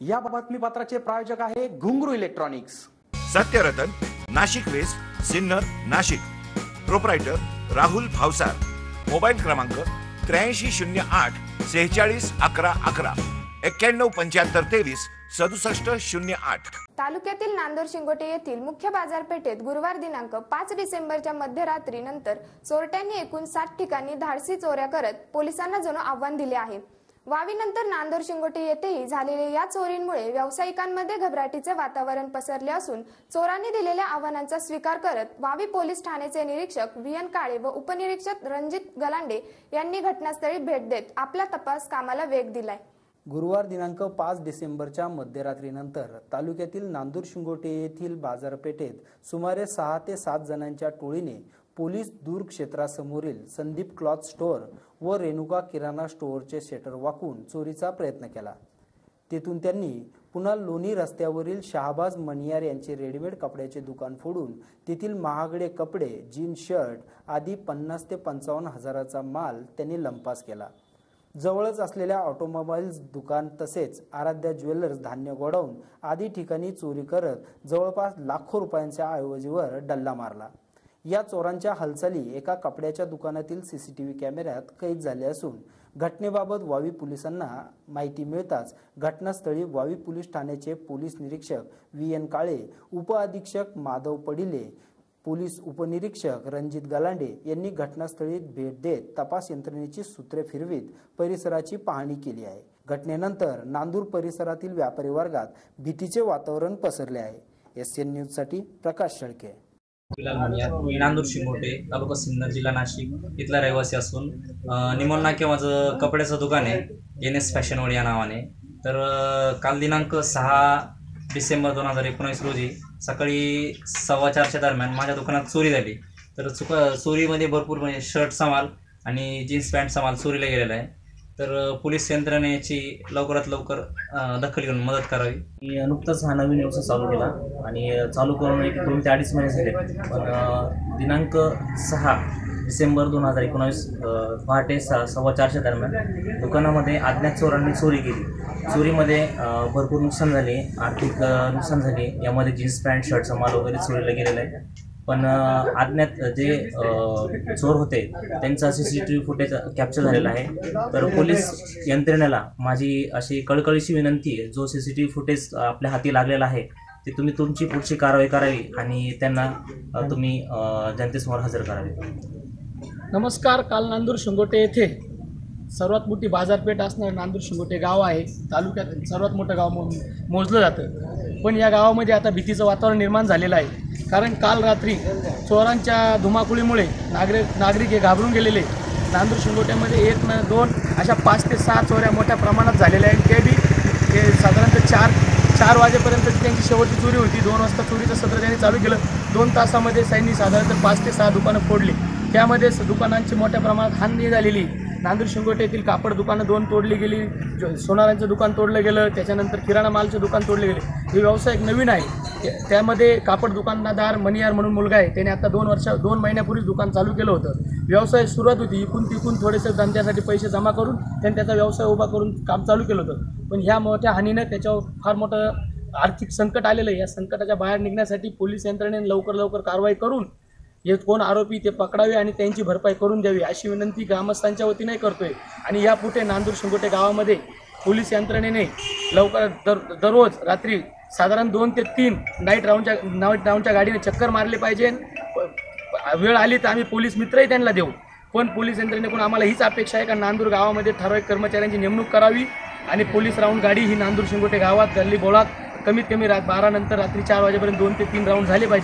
या बातमीपत्राचे प्रायोजक आहे Ghungroo electronics. Satyaratan, Nashik west, Sinnar, Nashik. Proprietor Rahul Bhavsar. Mobile क्रमांक 8308 46 11 11 91 75 23 67 08। तालुक्यातील नांदूर शिंगोटे येथील मुख्य बाजारपेठेत गुरुवार दिनांक 5 डिसेंबरच्या मध्यरात्री नंतर चोरट्यांनी एकूण 7 ठिकाणी धाडसी चोऱ्या करत पोलिसांना जणू आव्हान दिले आहे। वावीनंतर नांदूर शिंगोटे येथेही झालेल्या या चोरींमुळे व्यावसायिकांमध्ये घबराटीचे वातावरण पसरले असून चोरांनी दिलेल्या आव्हानांचा स्वीकार करत वावी पोलीस ठाण्याचे निरीक्षक VN काळे व उपनिरीक्षक रणजित गलांडे यांनी घटनास्थळी भेट देत आपल्या तपास कामाला वेग दिलाय। गुरुवार दिनांक 5 डिसेंबरच्या मध्यरात्रीनंतर तालुक्यातील नांदूर शिंगोटे येथील बाजारपेठेत सुमारे 6 ते 7 जणांच्या टोळीने पोलीस दूर क्षेत्रासमोरील संदीप क्लॉथ स्टोअर व रेणुका किराणा स्टोअरचे शटर वाकून चोरीचा प्रयत्न केला। तेथून त्यांनी पुन्हा लोणी रस्त्यावरील शहाबाज मणियार यांचे रेडीमेड कपड्याचे दुकान फोडून तेथील महागडे कपडे, जीन्स, शर्ट आदी 50 ते 55 हजाराचा माल त्यांनी लंपास केला। जवळच असलेल्या ऑटोमोबाईल्स दुकान तसेच आराध्या ज्वेलर्स, धान्य गोडाऊन आदी ठिकाणी चोरी करत जवळपास लाखो रुपयांच्या ऐवजीवर डल्ला मारला। या चोरांच्या हालचाली एका कपड्याच्या दुकानातील CCTV कॅमेऱ्यात कैद झाले असून घटनेबाबत वावी पोलिसांना माहिती मिळताच घटनास्थळी वावी पोलीस ठाण्याचे पोलीस निरीक्षक VN काळे, उपअधीक्षक माधव पडिले, पोलीस उपनिरीक्षक रणजित गलांडे यांनी घटनास्थळी भेट देत तपास यंत्रणेची सूत्रे फिरवीत परिसराची पाहणी केली आहे। घटनेनंतर नांदूर परिसरातील व्यापारी वर्गात भीतीचे वातावरण पसरले आहे। SN न्यूज साठी प्रकाश शेळके। नांदूर शिंगोटे, तालुका सिन्नर, जिल्हा नाशिक इथला रहिवासी असून निमोन नाके माझं कपड्याचं दुकान आहे NS फॅशन वर्ल्ड या नावाने। तर काल दिनांक 6 डिसेंबर 2019 रोजी सकाळी 4:15च्या दरम्यान माझ्या दुकानात चोरी झाली। तर चोरीमध्ये भरपूर म्हणजे शर्टचा माल आणि जीन्स पॅन्टचा माल चोरीला गेलेला आहे। तर पोलीस यंत्रणेची लवकरात लवकर दखल घेऊन मदत करावी। मी नुकताच हा नवीन व्यवसाय चालू केला आणि चालू करून 2 ते 2.5 महिने झाले। पण दिनांक 6 डिसेंबर 2019 पहाटे 4:15च्या दरम्यान दुकानामध्ये अज्ञात चोरांनी चोरी केली। चोरीमध्ये भरपूर नुकसान झाले, आर्थिक नुकसान झाले। यामध्ये जीन्स पॅन्ट, शर्टचा माल वगैरे चोरीला गेलेला आहे। पण अज्ञात जे चोर होते त्यांचा CCTV फुटेज कॅप्चर झालेला आहे। तर पोलीस यंत्रणेला माझी अशी कळकळीची विनंती आहे, जो CCTV फुटेज आपल्या हाती लागलेला आहे ते तुम्ही तुमची पुढची कारवाई करावी आणि त्यांना तुम्ही जनतेसमोर हजर करावे। नमस्कार। काल नांदूर शिंगोटे येथे सर्वात मोठी बाजारपेठ असणारे नांदूर शिंगोटे गाव आहे। तालुक्यात सर्वात मोठं गाव मोजलं जातं, पण या गावामध्ये आता भीतीचं वातावरण निर्माण झालेलं आहे। कारण काल रात्री चोरांच्या धुमाकुळीमुळे नागरिक हे घाबरून गेलेले। नांदूर शिंगोट्यामध्ये 1 न 2 अशा 5 ते 6 चोऱ्या मोठ्या प्रमाणात झालेल्या आहेत। ते बी साधारणतः 4 वाजेपर्यंत त्यांची शेवटची चोरी होती। 2 वाजता चोरीचं सत्र त्यांनी चालू केलं। 2 तासामध्ये त्यांनी साधारणतः 5 ते 6 दुकानं फोडली। त्यामध्ये दुकानांची मोठ्या प्रमाणात हानी झालेली। नांदूर शिंगोटे येथील कापड दुकानं 2 तोडली गेली, सोनारांचं दुकान तोडलं गेलं, त्याच्यानंतर किराणा मालचं दुकान तोडले गेले। हे व्यवसाय नवीन आहे। त्यामध्ये कापड दुकानदार मणियार म्हणून मुलगा आहे, त्याने आता 2 महिन्यापूर्वी दुकान चालू केलं होतं। व्यवसाय सुरुवात होती, इकून तिकून थोडेसे धंद्यासाठी पैसे जमा करून त्यांनी त्याचा व्यवसाय उभा करून काम चालू केलं होतं। पण ह्या मोठ्या हानीनं त्याच्यावर फार मोठं आर्थिक संकट आलेलं आहे। या संकटाच्या बाहेर निघण्यासाठी पोलीस यंत्रणेने लवकर कारवाई करून हे कोण आरोपी ते पकडावे आणि त्यांची भरपाई करून द्यावी अशी विनंती ग्रामस्थांच्या वतीने करतोय। आणि यापुढे नांदूर शिंगोटे गावामध्ये पोलीस यंत्रणेने लवकर दररोज रात्री साधारण 2 ते 3 नाईट राऊंडच्या गाडीने चक्कर मारले पाहिजे। वेळ आली तर आम्ही पोलीस मित्रही त्यांना देऊ, पण पोलीस यंत्रणेकडून आम्हाला हीच अपेक्षा आहे का नांदूर गावामध्ये ठराविक कर्मचाऱ्यांची नेमणूक करावी आणि पोलीस राऊंड गाडी ही नांदूर शिंगोटे गावात गल्ली बोळात कमीत कमी 12 नंतर रात्री 4 वाजेपर्यंत 2 ते 3 राऊंड झाले पाहिजे।